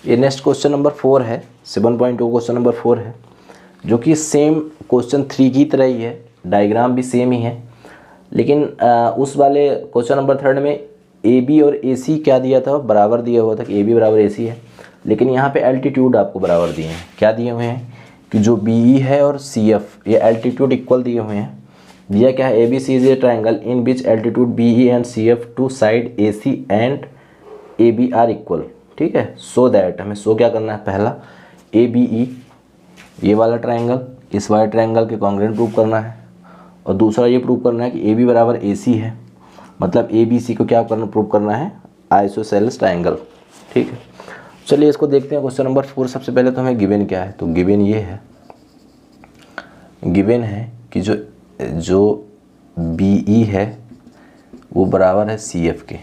ये next question number 4 है, 7.2 question number 4 है, जो कि सेम क्वेश्चन 3 की तरह ही है, डायग्राम भी सेम ही है, लेकिन उस वाले क्वेश्चन नंबर 3 में ए बी और ए सी क्या दिया था, बराबर दिया हुआ था कि ए बी बराबर ए सी है, लेकिन यहाँ पे एल्टीट्यूड आपको बराबर दिए हैं। क्या दिए हुए हैं कि जो बी ई है और सी एफ, ये एल्टीट्यूड इक्वल दिए हुए हैं। दिया क्या है, A B C is a triangle in which altitude B E and C F to side A C and A B are equal. ठीक है, सो दैट हमें सो क्या करना है, पहला ए बी ई ये वाला ट्राइंगल इस वाले ट्राइंगल के कॉन्ग्रुएंट प्रूव करना है, और दूसरा ये प्रूव करना है कि ए बी बराबर ए सी है, मतलब ए बी सी को क्या करना, प्रूव करना है आइसोसेलेस ट्राइंगल। ठीक है, चलिए इसको देखते हैं। क्वेश्चन नंबर 4 सबसे पहले तो हमें गिवन क्या है, तो गिवन ये है, गिवन है कि जो बी ई है वो बराबर है सी एफ के।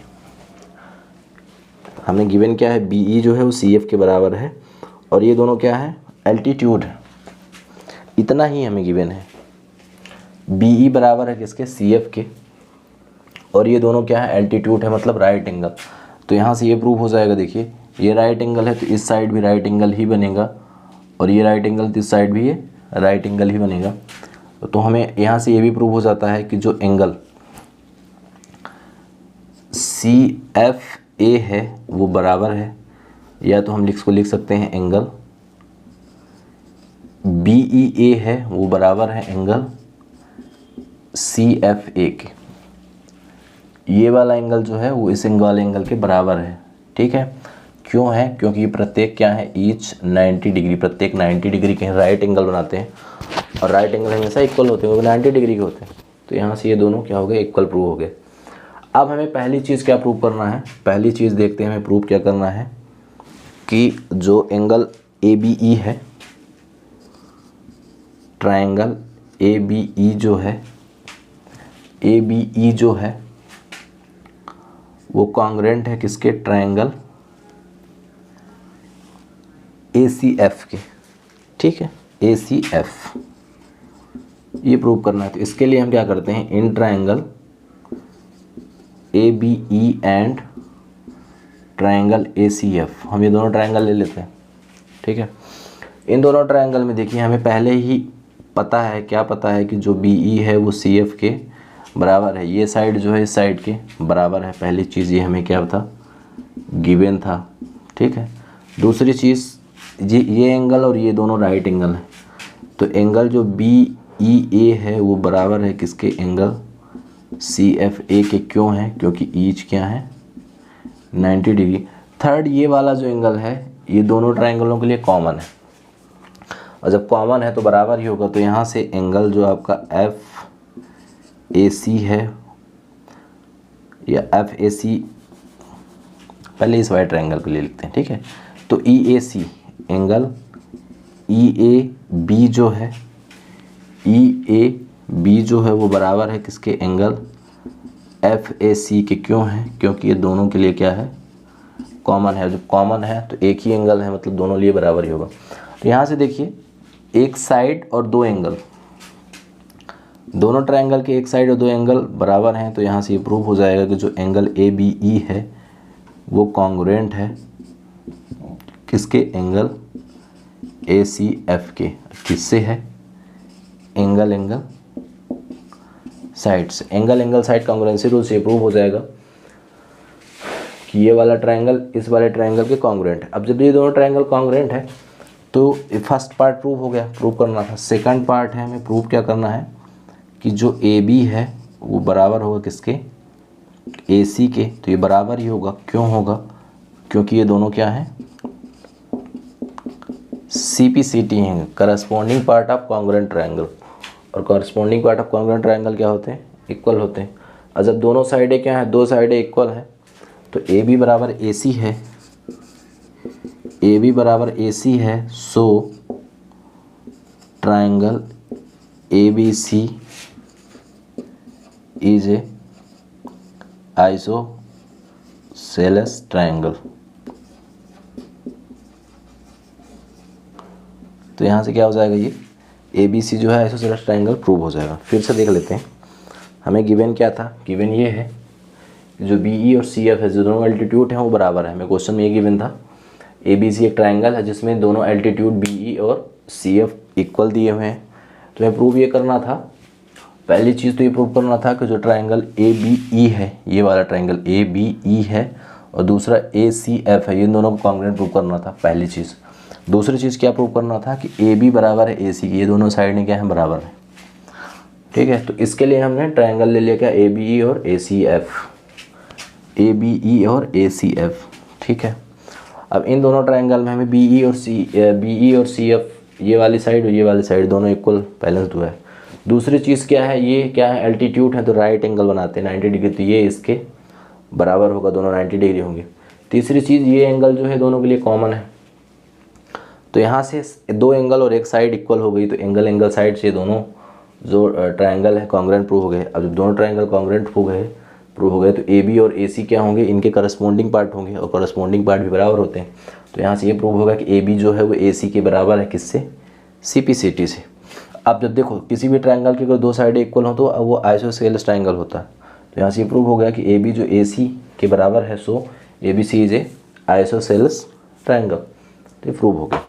हमें गिवन क्या है, बी ई जो है वो सी एफ के बराबर है, और ये दोनों क्या है, एल्टीट्यूड है। इतना ही हमें गिवन है, बी ई बराबर है किसके, सी एफ के, और ये दोनों क्या है, एल्टीट्यूड है, मतलब राइट एंगल। तो यहाँ से ये प्रूव हो जाएगा, देखिए ये राइट एंगल है तो इस साइड भी राइट एंगल ही बनेगा, और ये राइट एंगल तो इस साइड भी ये राइट एंगल ही बनेगा। तो हमें यहाँ से ये भी प्रूव हो जाता है कि जो एंगल सी एफ ए है वो बराबर है, या तो हम इसको लिख सकते हैं एंगल बी ई ए है वो बराबर है एंगल सी एफ ए के। ये वाला एंगल जो है वो इस वाले एंगल के बराबर है। ठीक है, क्यों है, क्योंकि प्रत्येक क्या है, ईच 90 डिग्री, प्रत्येक 90 डिग्री के राइट एंगल बनाते हैं, और राइट एंगल हमेशा इक्वल होते हैं, वो 90 डिग्री के होते हैं। तो यहाँ से ये दोनों क्या हो गए, इक्वल प्रूव हो गए। अब हमें पहली चीज़ क्या प्रूव करना है, पहली चीज़ देखते हैं हमें प्रूव क्या करना है कि जो एंगल ए बी ई है, ट्रायंगल ए बी ई जो है, ए बी ई जो है वो कॉन्ग्रुएंट है किसके, ट्रायंगल ए सी एफ के। ठीक है, ए सी एफ ये प्रूव करना है। तो इसके लिए हम क्या करते हैं, in triangle A B E and triangle A C F, हम ये दोनों ट्रायंगल ले लेते हैं। ठीक है, इन दोनों ट्रायंगल में देखिए हमें पहले ही पता है, क्या पता है कि जो बी ई है वो सी एफ के बराबर है, ये साइड जो है इस साइड के बराबर है। पहली चीज़ ये हमें क्या था, गिवन था। ठीक है, दूसरी चीज़ ये एंगल और ये दोनों राइट एंगल हैं, तो एंगल जो बी ई ए है वो बराबर है किसके, एंगल सी एफ ए के। क्यों है, क्योंकि ईच क्या है 90 डिग्री। थर्ड ये वाला जो एंगल है ये दोनों ट्रायंगलों के लिए कॉमन है, और जब कॉमन है तो बराबर ही होगा। तो यहाँ से एंगल जो आपका एफ ए सी है, या एफ ए सी, पहले इस वाइट ट्रायंगल को ले लेते हैं। ठीक है, तो ई ए सी, एंगल ई ए बी जो है, ई ए बी जो है वो बराबर है किसके, एंगल एफ ए सी के। क्यों है, क्योंकि ये दोनों के लिए क्या है, कॉमन है। जब कॉमन है तो एक ही एंगल है, मतलब दोनों लिए बराबर ही होगा। तो यहाँ से देखिए एक साइड और दो एंगल, दोनों ट्रायंगल के एक साइड और दो एंगल बराबर हैं, तो यहाँ से ये प्रूव हो जाएगा कि जो एंगल ए बी ई है वो कॉन्ग्रुएंट है किसके, एंगल ए सी एफ के। किससे है, एंगल साइड से। एंगल साइड कॉन्ग्रुएंसी रूल से प्रूव हो जाएगा कि ये वाला ट्रायंगल इस वाले ट्रायंगल के कॉन्ग्रुएंट है। अब जब ये दोनों ट्रायंगल कॉन्ग्रुएंट है तो फर्स्ट पार्ट प्रूव हो गया, प्रूव करना था। सेकंड पार्ट है हमें प्रूव क्या करना है कि जो ए बी है वो बराबर होगा किसके, ए सी के। तो ये बराबर ही होगा, क्यों होगा, क्योंकि ये दोनों क्या है, सी पी सी टी हैं, corresponding part of congruent triangle. और corresponding part of congruent triangle क्या होते हैं, इक्वल होते हैं। और जब दोनों साइडें क्या है, दो साइडें इक्वल है, तो ए बी बराबर ए सी है, ए बी बराबर ए सी है, so triangle A B C is a isosceles triangle. तो यहाँ से क्या हो जाएगा, ये ए बी सी जो है आइसोसेलेस ट्रायंगल प्रूव हो जाएगा। फिर से देख लेते हैं, हमें गिवन क्या था, गिवन ये है जो बी ई और सी एफ है, जो दोनों एल्टीट्यूड हैं वो बराबर है। हमें क्वेश्चन में ये गिवन था, ए बी सी एक ट्राइंगल है जिसमें दोनों एल्टीट्यूड बी ई और सी एफ इक्वल दिए हुए हैं। तो हमें प्रूव ये करना था, पहली चीज़ तो ये प्रूव करना था कि जो ट्राइंगल ए बी ई है, ये वाला ट्राइंगल ए बी ई है, और दूसरा ए सी एफ है, ये दोनों को कॉन्ग्रुएंट प्रूव करना था पहली चीज़। दूसरी चीज़ क्या प्रूव करना था कि ए बी बराबर है ए सी की, ये दोनों साइड में क्या है, बराबर है। ठीक है, तो इसके लिए हमने ट्राइंगल ले लिया क्या, ए बी ई और ए सी एफ, ए बी ई और ए सी एफ। ठीक है, अब इन दोनों ट्राइंगल में हमें बी ई और सी एफ, ये वाली साइड और ये वाली साइड दोनों इक्वल बैलेंस्ड हुआ है। दूसरी चीज़ क्या है, ये क्या है, एल्टीट्यूड है तो राइट एंगल बनाते हैं 90 डिग्री, तो ये इसके बराबर होगा, दोनों 90 डिग्री होंगे। तीसरी चीज़, ये एंगल जो है दोनों के लिए कॉमन है, तो यहाँ से दो एंगल और एक साइड इक्वल हो गई, तो एंगल साइड से दोनों जो ट्राइंगल है कॉन्ग्रुएंट प्रूव हो गए। अब जब दोनों ट्राइंगल कॉन्ग्रुएंट प्रूव हो गए तो ए बी और ए सी क्या होंगे, इनके करस्पॉन्डिंग पार्ट होंगे, और करस्पॉन्डिंग पार्ट भी बराबर होते हैं। तो यहाँ से ये प्रूव होगा कि ए बी जो है वो ए सी के बराबर है, किससे, सी पी सी टी से। अब जब देखो किसी भी ट्राइंगल की अगर दो साइडें इक्वल हो तो अब वो आइसोसेलेस ट्राइंगल होता है। तो यहाँ से ये प्रूव हो गया कि ए बी जो ए सी के बराबर है, so A B C is a isosceles triangle. तो ये प्रूव हो गया।